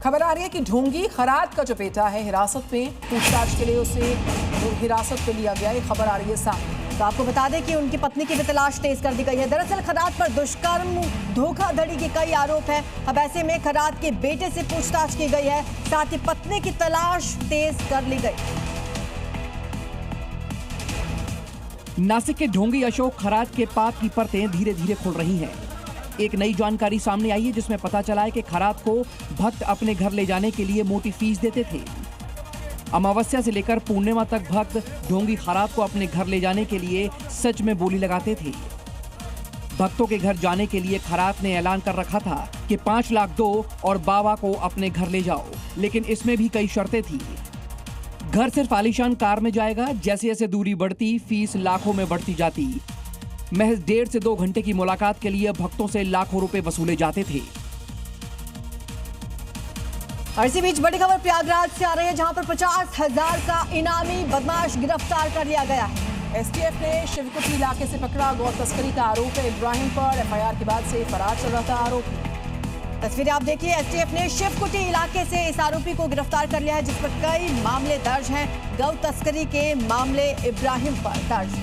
खबर आ रही है कि ढोंगी खरात का जो बेटा है हिरासत में, पूछताछ के लिए उसे हिरासत में लिया गया। ये खबर आ रही है सामने। तो आपको बता दें कि उनकी पत्नी की भी तलाश तेज कर दी गई है। दरअसल खरात पर दुष्कर्म, धोखाधड़ी के कई आरोप हैं। अब ऐसे में खरात के बेटे से पूछताछ की गई है, साथ ही पत्नी की तलाश तेज कर ली गई। नासिक के ढोंगी अशोक खरात के पाप की परतें धीरे धीरे खुल रही हैं। एक नई जानकारी सामने आई है जिसमें पता चला है कि खरात को भक्त अपने घर ले जाने के लिए मोटी फीस देते थे। अमावस्या से लेकर पूर्णिमा तक भक्त ढोंगी खरात को अपने घर ले जाने के लिए सच में बोली लगाते थे। भक्तों के घर जाने के लिए खरात ने ऐलान कर रखा था कि 5 लाख दो और बाबा को अपने घर ले जाओ, लेकिन इसमें भी कई शर्तें थी। घर सिर्फ आलीशान कार में जाएगा। जैसे जैसे दूरी बढ़ती, फीस लाखों में बढ़ती जाती। महज 1.5 से 2 घंटे की मुलाकात के लिए भक्तों से लाखों रुपए वसूले जाते थे। और इसी बीच बड़ी खबर प्रयागराज से आ रही है, जहां पर 50,000 का इनामी बदमाश गिरफ्तार कर लिया गया है। एसटीएफ ने शिवकुटी इलाके से पकड़ा। गौ तस्करी का आरोप है इब्राहिम पर। एफआईआर के बाद से फरार चल रहा था आरोपी। तस्वीरें आप देखिए। एसटीएफ ने शिवकुटी इलाके से इस आरोपी को गिरफ्तार कर लिया है, जिस पर कई मामले दर्ज हैं। गौ तस्करी के मामले इब्राहिम पर दर्ज।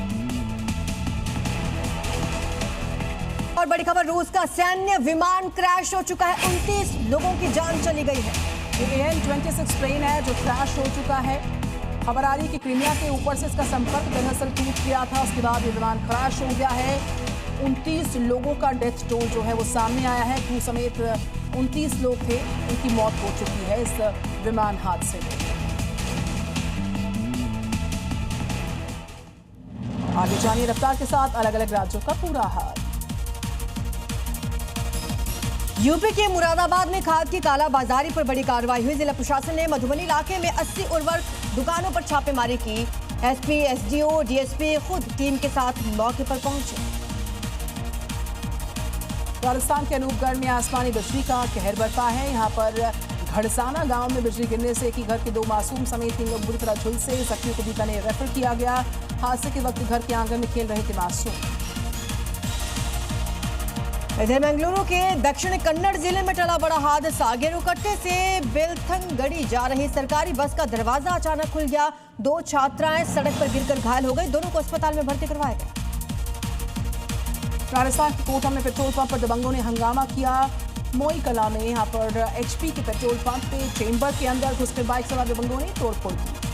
और बड़ी खबर, रूस का सैन्य विमान क्रैश हो चुका है। 29 लोगों की जान चली गई है। ये AN-26 प्लेन है जो क्रैश हो चुका है। खबर आ रही है कि क्रीमिया के ऊपर से इसका संपर्क दरअसल टूट गया था। उसके बाद ये विमान क्रैश हो गया है। 29 लोगों का डेथ टोल जो है वो सामने आया है। क्रू समेत 29 लोग थे, उनकी मौत हो चुकी है इस विमान हादसे में। आगे जानिए रफ्तार के साथ अलग अलग राज्यों का पूरा हाल। यूपी के मुरादाबाद में खाद की कालाबाजारी पर बड़ी कार्रवाई हुई। जिला प्रशासन ने मधुबनी इलाके में 80 उर्वरक दुकानों पर छापेमारी की। एसपी, एसडीओ, डीएसपी खुद टीम के साथ मौके पर पहुंचे। राजस्थान के अनूपगढ़ में आसमानी बिजली का कहर बरपा है। यहाँ पर घड़साना गांव में बिजली गिरने से एक ही घर के 2 मासूम समेत 3 लोग बुरी तरह झुलसे। जख्मियों को बीकानेर रेफर किया गया। हादसे के वक्त घर के आंगन में खेल रहे थे मासूम। इधर बेंगलुरु के दक्षिण कन्नड़ जिले में टला बड़ा हादसा। गेरुकट्टे से बेलथंगड़ी जा रही सरकारी बस का दरवाजा अचानक खुल गया। 2 छात्राएं सड़क पर गिरकर घायल हो गई। दोनों को अस्पताल में भर्ती करवाया गया। राजस्थान के कोटा में पेट्रोल पंप पर दबंगों ने हंगामा किया। मोई कला में यहाँ पर HP के पेट्रोल पंप पे चेंबर के अंदर घुसकर बाइक सवार दबंगों ने तोड़फोड़ की।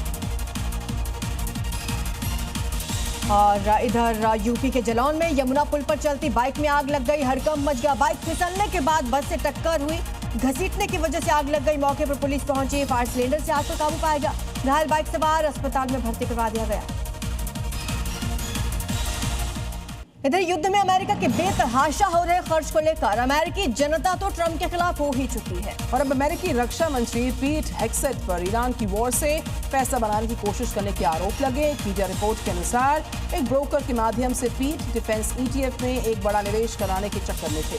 और इधर यूपी के जलौन में यमुना पुल पर चलती बाइक में आग लग गई। हड़कंप मच गया। बाइक फिसलने के बाद बस से टक्कर हुई। घसीटने की वजह से आग लग गई। मौके पर पुलिस पहुंची। फायर सिलेंडर से आग पर काबू पाया गया। घायल बाइक सवार अस्पताल में भर्ती करवा दिया गया। इधर युद्ध में अमेरिका के बेतहाशा हो रहे खर्च को लेकर अमेरिकी जनता तो ट्रंप के खिलाफ हो ही चुकी है। और अब अमेरिकी रक्षा मंत्री पीट हेग्सेट पर ईरान की वॉर से पैसा बनाने की कोशिश करने के आरोप लगे। एक मीडिया रिपोर्ट के अनुसार एक ब्रोकर के माध्यम से पीट डिफेंस ETF में एक बड़ा निवेश कराने के चक्कर में थे,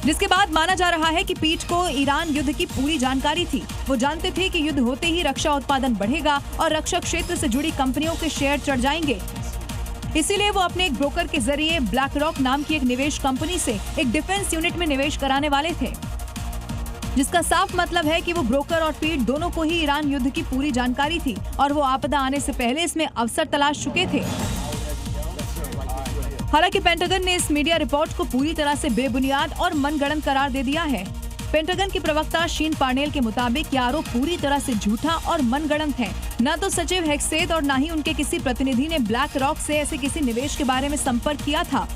जिसके बाद माना जा रहा है कि पीट को ईरान युद्ध की पूरी जानकारी थी। वो जानते थे कि युद्ध होते ही रक्षा उत्पादन बढ़ेगा और रक्षा क्षेत्र से जुड़ी कंपनियों के शेयर चढ़ जाएंगे। इसीलिए वो अपने एक ब्रोकर के जरिए ब्लैक रॉक नाम की एक निवेश कंपनी से एक डिफेंस यूनिट में निवेश कराने वाले थे, जिसका साफ मतलब है कि वो ब्रोकर और पीट दोनों को ही ईरान युद्ध की पूरी जानकारी थी और वो आपदा आने से पहले इसमें अवसर तलाश चुके थे। हालांकि पेंटागन ने इस मीडिया रिपोर्ट को पूरी तरह से बेबुनियाद और मनगढ़ंत करार दे दिया है। पेंटागन के प्रवक्ता शीन पार्नेल के मुताबिक ये आरोप पूरी तरह से झूठा और मनगढ़ंत है। न तो सचिव हेग्सेट और न ही उनके किसी प्रतिनिधि ने ब्लैक रॉक से ऐसे किसी निवेश के बारे में संपर्क किया था।